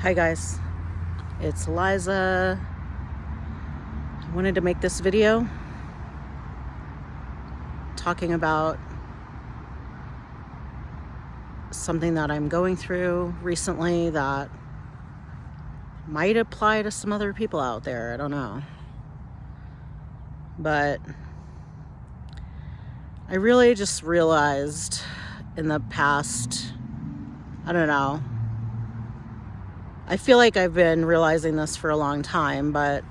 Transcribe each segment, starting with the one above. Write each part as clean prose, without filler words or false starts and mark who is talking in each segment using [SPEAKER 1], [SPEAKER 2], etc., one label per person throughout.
[SPEAKER 1] Hi guys, it's Eliza. I wanted to make this video talking about something that I'm going through recently that might apply to some other people out there. I don't know. But I really just realized in the past, I don't know, I feel like I've been realizing this for a long time, but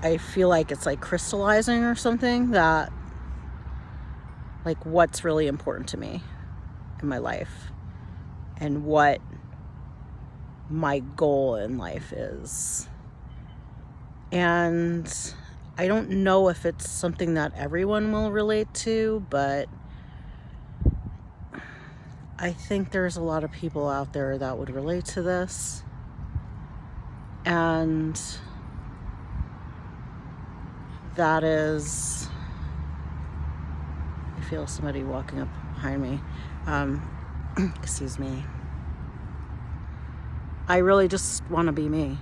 [SPEAKER 1] I feel like it's like crystallizing or something, that like what's really important to me in my life and what my goal in life is. And I don't know if it's something that everyone will relate to, but I think there's a lot of people out there that would relate to this. And that is, I feel somebody walking up behind me. Excuse me. I really just want to be me.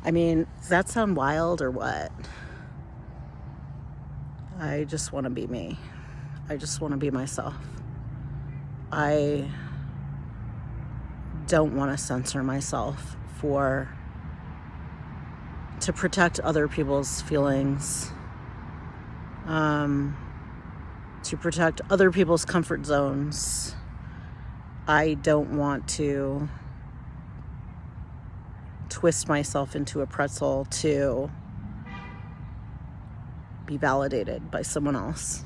[SPEAKER 1] I mean, does that sound wild or what? I just want to be me. I just want to be myself. I don't want to censor myself to protect other people's feelings, to protect other people's comfort zones. I don't want to twist myself into a pretzel to be validated by someone else,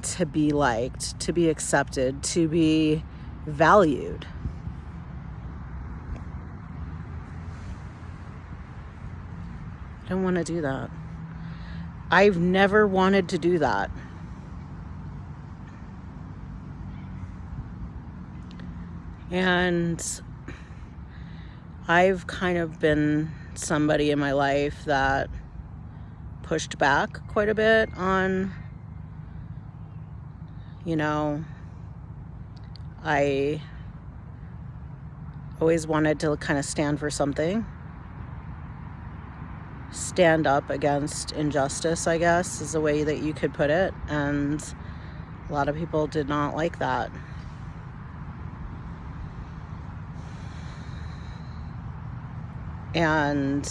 [SPEAKER 1] to be liked, to be accepted, to be valued. I don't want to do that. I've never wanted to do that. And I've kind of been somebody in my life that pushed back quite a bit on, I always wanted to kind of stand for something, stand up against injustice, I guess, is the way that you could put it. And a lot of people did not like that. And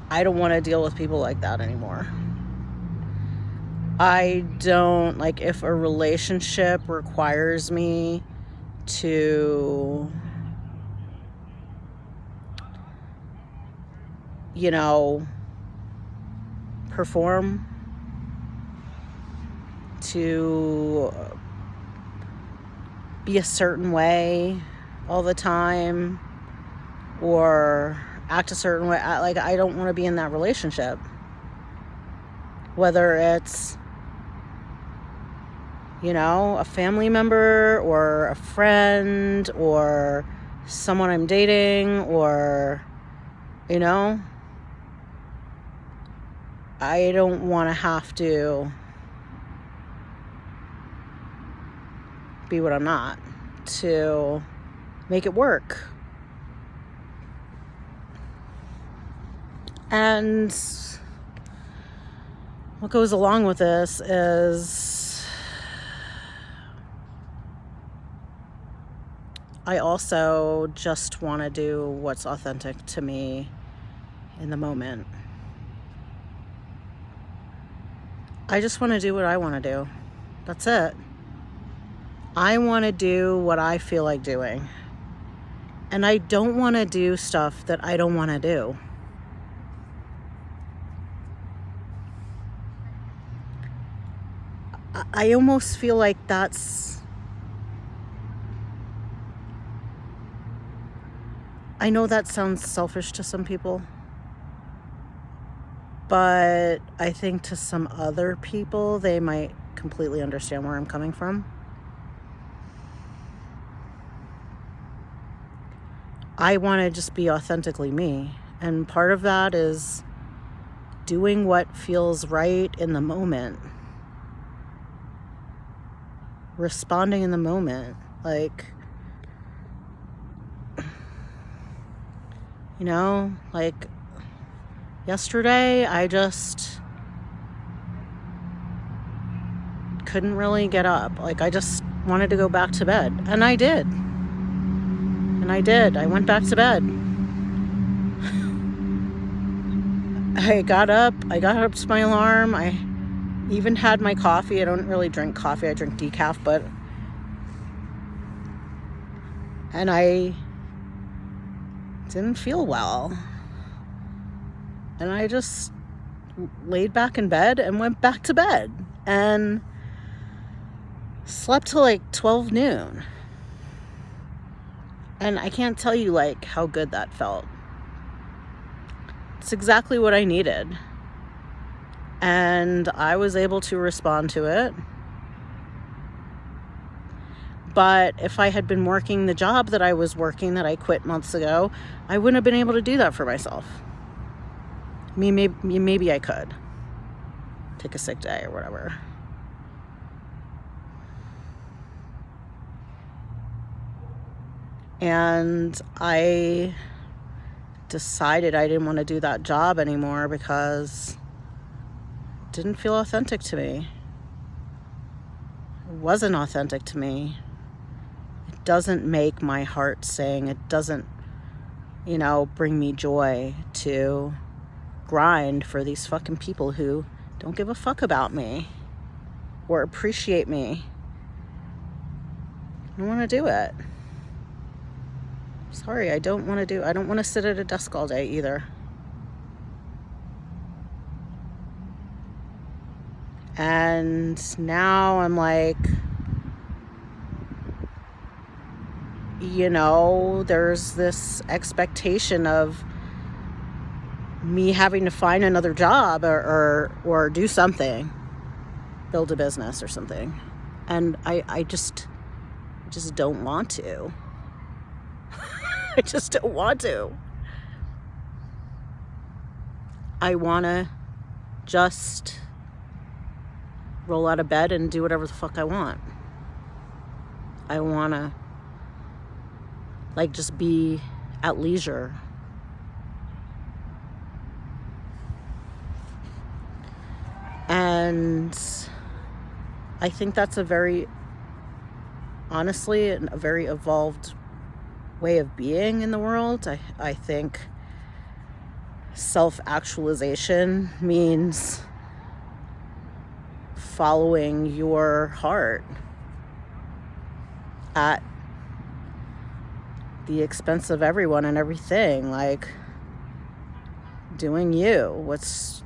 [SPEAKER 1] I don't want to deal with people like that anymore. I don't, like, if a relationship requires me to, perform, to be a certain way all the time, or act a certain way, like, I don't want to be in that relationship. Whether it's, a family member or a friend or someone I'm dating, or, I don't want to have to be what I'm not to make it work. And what goes along with this is I also just want to do what's authentic to me in the moment. I just want to do what I want to do. That's it. I want to do what I feel like doing. And I don't want to do stuff that I don't want to do. I almost feel like I know that sounds selfish to some people, but I think to some other people, they might completely understand where I'm coming from. I want to just be authentically me. And part of that is doing what feels right in the moment, responding in the moment. Like, you know, like yesterday I just couldn't really get up. Like, I just wanted to go back to bed, and I did. I went back to bed. I got up to my alarm. I even had my coffee. I don't really drink coffee. I drink decaf, and I didn't feel well. And I just laid back in bed and went back to bed and slept till like 12 noon. And I can't tell you like how good that felt. It's exactly what I needed. And I was able to respond to it. But if I had been working the job that I was working, that I quit months ago, I wouldn't have been able to do that for myself. I mean, maybe I could take a sick day or whatever. And I decided I didn't want to do that job anymore because it didn't feel authentic to me. It wasn't authentic to me. It doesn't make my heart sing. It doesn't, bring me joy to grind for these fucking people who don't give a fuck about me or appreciate me. I don't want to do it. Sorry, I don't want to sit at a desk all day either. And now I'm like, there's this expectation of me having to find another job or do something, build a business or something. And I just don't want to. I just don't want to. I want to just roll out of bed and do whatever the fuck I want. I want to just be at leisure. And I think that's a very evolved way of being in the world. I think self-actualization means following your heart at the expense of everyone and everything, like doing you, what's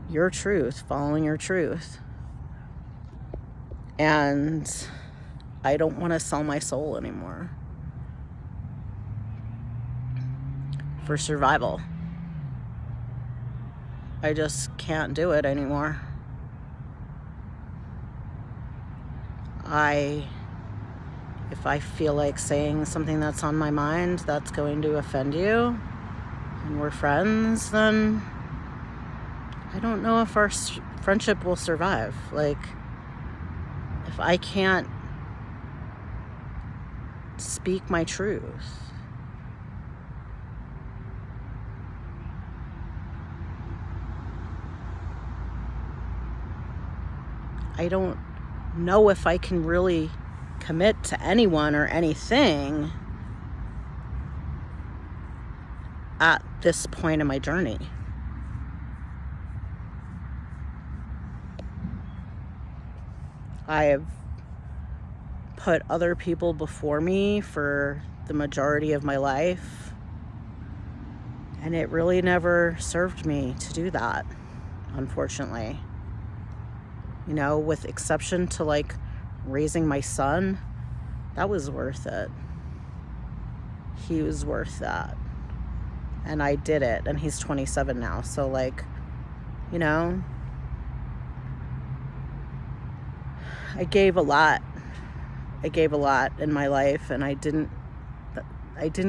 [SPEAKER 1] your truth, following your truth. And I don't want to sell my soul anymore for survival. I just can't do it anymore. If I feel like saying something that's on my mind that's going to offend you and we're friends, then I don't know if our friendship will survive. Like, if I can't speak my truth, I don't know if I can really commit to anyone or anything at this point in my journey. I have put other people before me for the majority of my life, and it really never served me to do that, unfortunately. With exception to raising my son, that was worth it. He was worth that. And I did it, and he's 27 now. So I gave a lot. I gave a lot in my life, and I didn't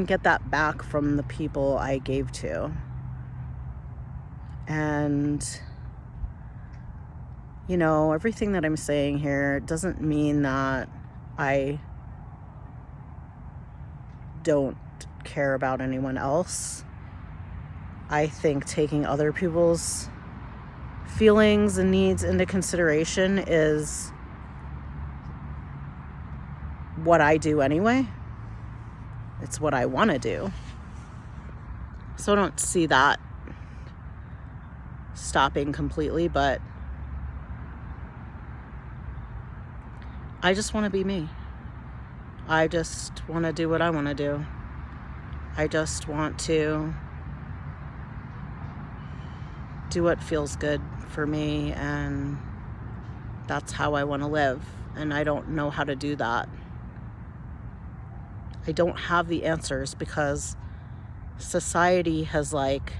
[SPEAKER 1] get that back from the people I gave to. And, you know, everything that I'm saying here doesn't mean that I don't care about anyone else. I think taking other people's feelings and needs into consideration is what I do anyway. It's what I want to do. So I don't see that stopping completely, but I just want to be me. I just want to do what I want to do. I just want to do what feels good for me, and that's how I want to live. And I don't know how to do that. I don't have the answers because society has like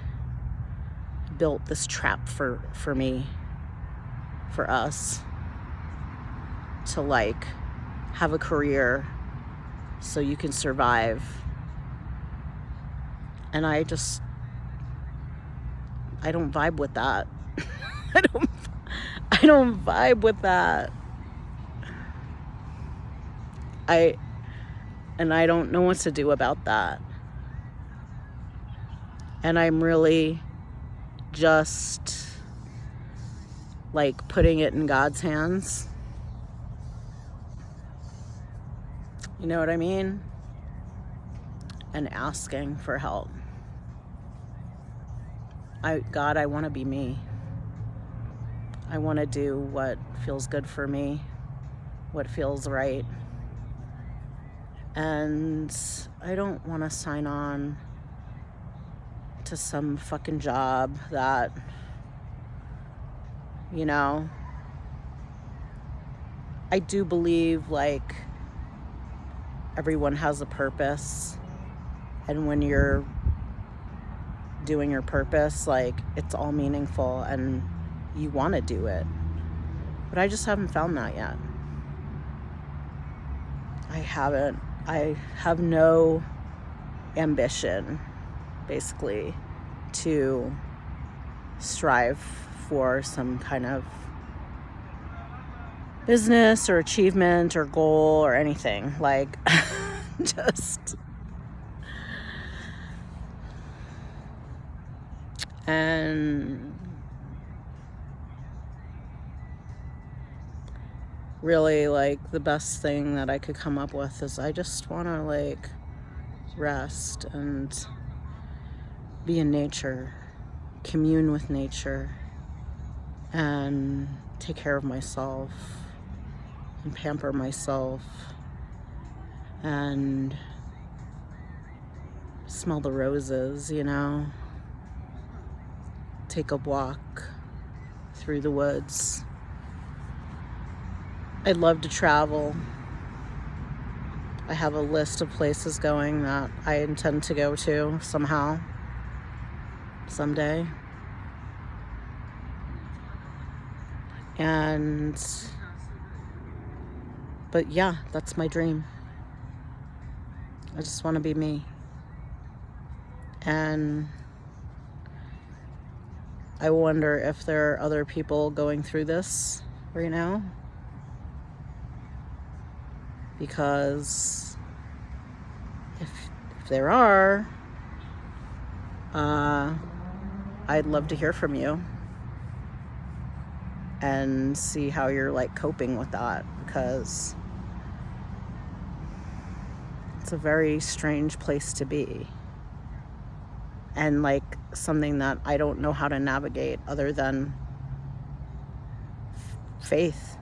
[SPEAKER 1] built this trap for me, for us, to like have a career so you can survive. And I don't vibe with that. I don't vibe with that. I don't know what to do about that. And I'm really just like putting it in God's hands. You know what I mean? And asking for help. God, I want to be me. I want to do what feels good for me, what feels right. And I don't want to sign on to some fucking job that, you know, I do believe like everyone has a purpose, and when you're doing your purpose, like it's all meaningful and you want to do it. But I just haven't found that yet. I have no ambition, basically, to strive for some kind of business or achievement or goal or anything. Like, just... And really, like, the best thing that I could come up with is I just want to, like, rest and be in nature, commune with nature, and take care of myself and pamper myself and smell the roses, you know, take a walk through the woods. I'd love to travel. I have a list of places going that I intend to go to somehow, someday. But yeah, that's my dream. I just want to be me. And I wonder if there are other people going through this right now. Because if there are, I'd love to hear from you and see how you're like coping with that, because it's a very strange place to be, and like something that I don't know how to navigate other than faith.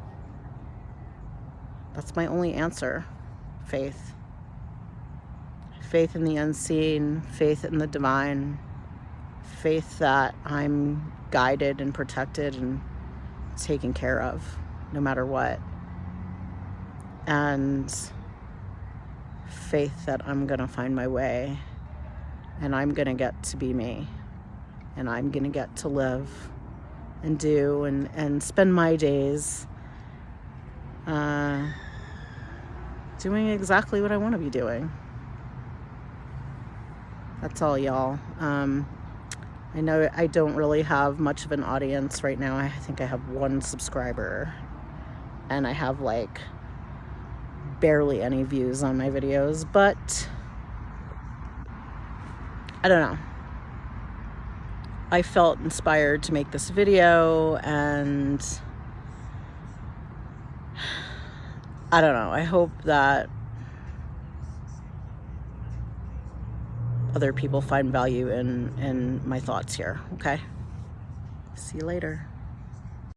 [SPEAKER 1] That's my only answer. Faith. Faith in the unseen, faith in the divine, faith that I'm guided and protected and taken care of no matter what. And faith that I'm gonna find my way, and I'm gonna get to be me, and I'm gonna get to live and do and spend my days doing exactly what I want to be doing. That's all, y'all. I know I don't really have much of an audience right now. I think I have 1 subscriber, and I have like barely any views on my videos, but I don't know. I felt inspired to make this video, and I don't know. I hope that other people find value in my thoughts here. Okay? See you later.